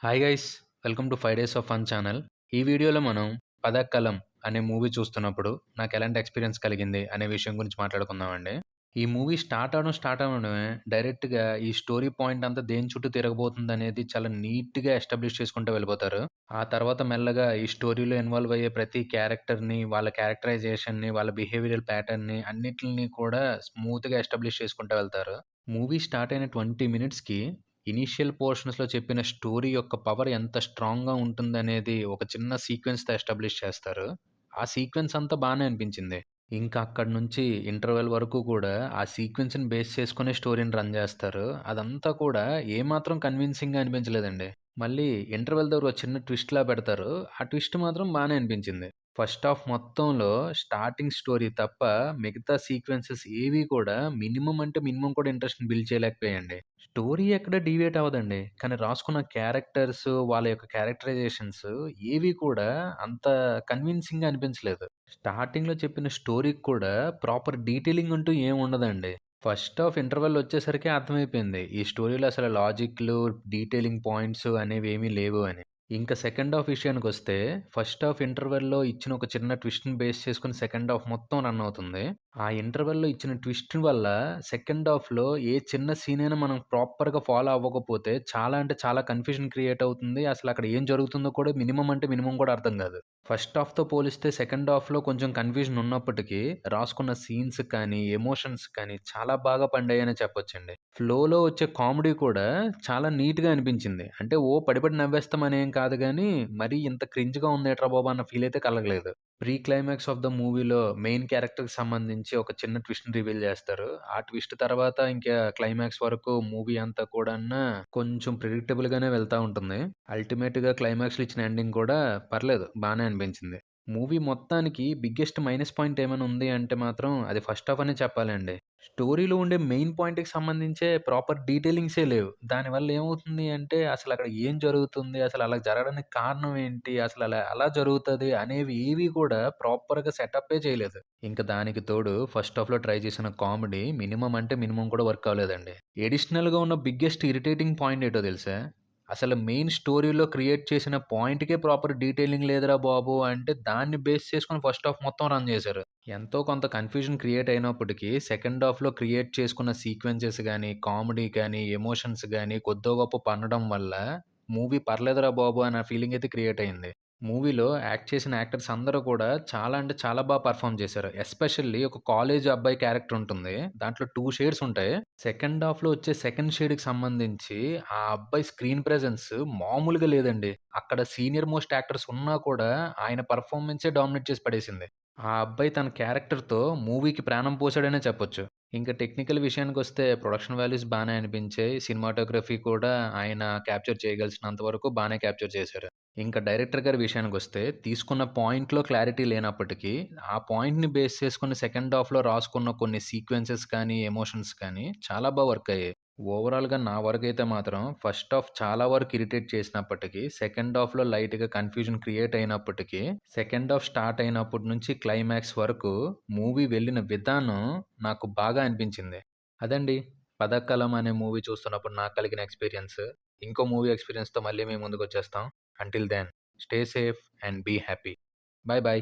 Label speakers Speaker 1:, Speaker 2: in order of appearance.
Speaker 1: Hi guys! Welcome to 5 days of fun channel. ఈ వీడియోలో మనం 'పదక్కలం' అనే మూవీ చూస్తున్నప్పుడు నాకెలాంటి ఎక్స్‌పీరియన్స్ కలిగింది అనే విషయం గురించి మాట్లాడుకుందామండి. ఈ మూవీ స్టార్ట్ అవ్వడమే డైరెక్ట్‌గా ఈ స్టోరీ పాయింట్ అంతా దేని చుట్టూ తిరగబోతుందనేది చాలా నీట్‌గా ఎస్టాబ్లిష్ చేసుకుంటూ వెళ్ళిపోతారు. ఆ తర్వాత మెల్లగా ఈ స్టోరీలో ఇన్వాల్వ్ అయ్యే ప్రతి క్యారెక్టర్‌ని, వాళ్ళ క్యారెక్టరైజేషన్‌ని, వాళ్ళ బిహేవియరల్ ప్యాటర్న్‌ని అన్నిటిని కూడా స్మూత్‌గా ఎస్టాబ్లిష్ చేసుకుంటూ వెళ్తారు. మూవీ స్టార్ట్ అయిన 20 మినిట్స్‌కి ఇనీషియల్ పోర్షన్స్‌లో చెప్పిన స్టోరీ యొక్క పవర్ ఎంత స్ట్రాంగ్‌గా ఉంటుందనేది ఒక చిన్న సీక్వెన్స్‌తో ఎస్టాబ్లిష్ చేస్తారు. ఆ సీక్వెన్స్ అంతా బానే అనిపించింది. ఇంకా అక్కడి నుంచి ఇంటర్వెల్ వరకు కూడా ఆ సీక్వెన్స్‌ని బేస్ చేసుకునే స్టోరీని రన్ చేస్తారు. అదంతా కూడా ఏమాత్రం కన్విన్సింగ్‌గా అనిపించలేదండి. మళ్ళీ ఇంటర్వెల్ దగ్గర ఒక చిన్న ట్విస్ట్‌లా పెడతారు. ఆ ట్విస్ట్ మాత్రం బానే అనిపించింది. ఫస్ట్ హాఫ్ మొత్తంలో స్టార్టింగ్ స్టోరీ తప్ప మిగతా సీక్వెన్సెస్ ఏవి కూడా మినిమమ్ అంటే మినిమమ్ కూడా ఇంట్రెస్ట్‌ని బిల్డ్ చేయలేకపోయాయండి. స్టోరీ ఎక్కడ డీవియేట్ అవ్వదండి. కానీ రాసుకున్న క్యారెక్టర్స్, వాళ్ళ యొక్క క్యారెక్టరైజేషన్స్ ఏవి కూడా అంత కన్విన్సింగ్‌గా అనిపించలేదు. స్టార్టింగ్‌లో చెప్పిన స్టోరీకి కూడా ప్రాపర్ డీటెయిలింగ్ అంటూ ఏమి ఉండదండి. ఫస్ట్ హాఫ్ ఇంటర్వెల్ వచ్చేసరికే అర్థమైపోయింది. ఈ స్టోరీలో అసలు లాజిక్‌లు, డీటెయిలింగ్ పాయింట్స్ అనేవి ఏమీ లేవు అని. ఇంకా సెకండ్ హాఫ్ విషయానికొస్తే, ఫస్ట్ హాఫ్ ఇంటర్వెల్‌లో ఇచ్చిన ఒక చిన్న ట్విస్ట్‌ని బేస్ చేసుకొని సెకండ్ హాఫ్ మొత్తం రన్ అవుతుంది. ఆ ఇంటర్వెల్‌లో ఇచ్చిన ట్విస్ట్ వల్ల సెకండ్ హాఫ్‌లో ఏ చిన్న సీన్ అయినా మనం ప్రాపర్‌గా ఫాలో అవ్వకపోతే చాలా అంటే చాలా కన్‌ఫ్యూజన్ క్రియేట్ అవుతుంది. అసలక్కడ ఏం జరుగుతుందో కూడా మినిమమ్ అంటే మినిమమ్ కూడా అర్థం కాదు. ఫస్ట్ హాఫ్‌తో పోలిస్తే సెకండ్ హాఫ్‌లో కొంచెం కన్‌ఫ్యూజన్ ఉన్నప్పటికీ, రాసుకున్న సీన్స్ కానీ, ఎమోషన్స్ కానీ చాలా బాగా పండాయనే చెప్పొచ్చండి. ఫ్లోలో వచ్చే కామెడీ కూడా చాలా నీట్‌గా అనిపించింది. అంటే పడి పడి నవ్వేస్తామనేం కాదు గానీ, మరీ ఇంత క్రింజ్‌గా ఉందేట్రా బాబు! అన్న ఫీల్ అయితే కలగలేదు. ప్రీ క్లైమాక్స్ ఆఫ్ ద మూవీలో మెయిన్ క్యారెక్టర్‌కి సంబంధించి ఒక చిన్న ట్విస్ట్‌ని రివీల్ చేస్తారు. ఆ ట్విస్ట్ తర్వాత ఇంకా క్లైమాక్స్ వరకు మూవీ అంతా కూడాను కొంచెం ప్రిడిక్టబుల్‌గానే వెళ్తా ఉంటుంది. అల్టిమేట్‌గా క్లైమాక్స్‌లో ఇచ్చిన ఎండింగ్ కూడా పర్లేదు బానే అనిపించింది. మూవీ మొత్తానికి బిగ్గెస్ట్ మైనస్ పాయింట్ ఏమైనా ఉంది అంటే మాత్రం అది ఫస్ట్ హాఫ్ అనే చెప్పాలండి. స్టోరీలో ఉండే మెయిన్ పాయింట్‌కి సంబంధించే ప్రాపర్ డీటెయిలింగ్సే లేవు. దానివల్ల ఏమవుతుంది అంటే అసలక్కడ ఏం జరుగుతుంది? అసలు అలా జరగడానికి కారణం ఏంటి? అసలు అలా ఎలా జరుగుతది? అనేవి ఏవి కూడా ప్రాపర్‌గా సెటప్పే చేయలేదు. ఇంక దానికి తోడు ఫస్ట్ హాఫ్‌లో ట్రై చేసిన కామెడీ మినిమమ్ అంటే మినిమమ్ కూడా వర్క్ అవ్వలేదండి. అడిషనల్‌గా ఉన్న బిగ్గెస్ట్ ఇరిటేటింగ్ పాయింట్ ఏంటో తెలుసా? అసలు మెయిన్ స్టోరీలో క్రియేట్ చేసిన పాయింట్‌కే ప్రాపర్ డీటెయిలింగ్ లేదురా బాబు! అంటే దాన్ని బేస్ చేసుకొని ఫస్ట్ హాఫ్ మొత్తం రన్ చేశారు. ఎంతో కొంత కన్‌ఫ్యూజన్ క్రియేట్ అయినప్పటికీ సెకండ్ హాఫ్‌లో క్రియేట్ చేసుకున్న సీక్వెన్సెస్ గాని, కామెడీ గాని, ఎమోషన్స్ గాని కొద్దో గొప్పో పన్నడం వల్ల మూవీ పర్లేదురా బాబు! అన్న ఫీలింగ్ అయితే క్రియేట్ అయింది. మూవీలో యాక్ట్ చేసిన యాక్టర్స్ అందరూ కూడా చాలా అంటే చాలా పెర్ఫార్మ్ చేశారు. ఎస్పెషల్లీ ఒక కాలేజ్ అబ్బాయి క్యారెక్టర్ ఉంటుంది. దాంట్లో 2 షేడ్స్ ఉంటాయి. సెకండ్ హాఫ్‌లో వచ్చే సెకండ్ షేడ్‌కి సంబంధించి ఆ అబ్బాయి స్క్రీన్ ప్రెజెన్స్ మామూలుగా లేదండి. అక్కడ సీనియర్ మోస్ట్ యాక్టర్స్ ఉన్నా కూడా ఆయన పెర్ఫార్మన్సే డామినేట్ చేసి పడేసింది. ఆ అబ్బాయి తన క్యారెక్టర్‌తో మూవీకి ప్రాణం పోసాడనే చెప్పొచ్చు. ఇంక టెక్నికల్ విషయానికొస్తే ప్రొడక్షన్ వాల్యూస్ బానే అనిపించాయి. సినిమాటోగ్రఫీ కూడా ఆయన క్యాప్చర్ చేయగలిసినంత వరకు బానే క్యాప్చర్ చేశారు. ఇంకా డైరెక్టర్ గారి విషయానికొస్తే తీసుకున్న పాయింట్‌లో క్లారిటీ లేనప్పటికీ, ఆ పాయింట్‌ని బేస్ చేసుకొని సెకండ్ హాఫ్‌లో రాసుకున్న కొన్ని సీక్వెన్సెస్ కానీ, ఎమోషన్స్ కానీ చాలా వర్క్ అయ్యాయి. ఓవరాల్‌గా నా వరకైతే మాత్రం ఫస్ట్ హాఫ్ చాలా వరకు ఇరిటేట్ చేసినప్పటికీ, సెకండ్ హాఫ్‌లో లైట్‌గా కన్‌ఫ్యూజన్ క్రియేట్ అయినప్పటికీ, సెకండ్ హాఫ్ స్టార్ట్ అయినప్పటి నుంచి క్లైమాక్స్ వరకు మూవీ వెళ్ళిన విధానం నాకు బాగా అనిపించింది. అదండి 'పదక్కలం' అనే మూవీ చూస్తున్నప్పుడు నాకు కలిగిన ఎక్స్‌పీరియన్స్. ఇంకో మూవీ ఎక్స్‌పీరియన్స్‌తో మళ్ళీ మీ ముందుకొచ్చేస్తాం. Until then stay safe and be happy. Bye by.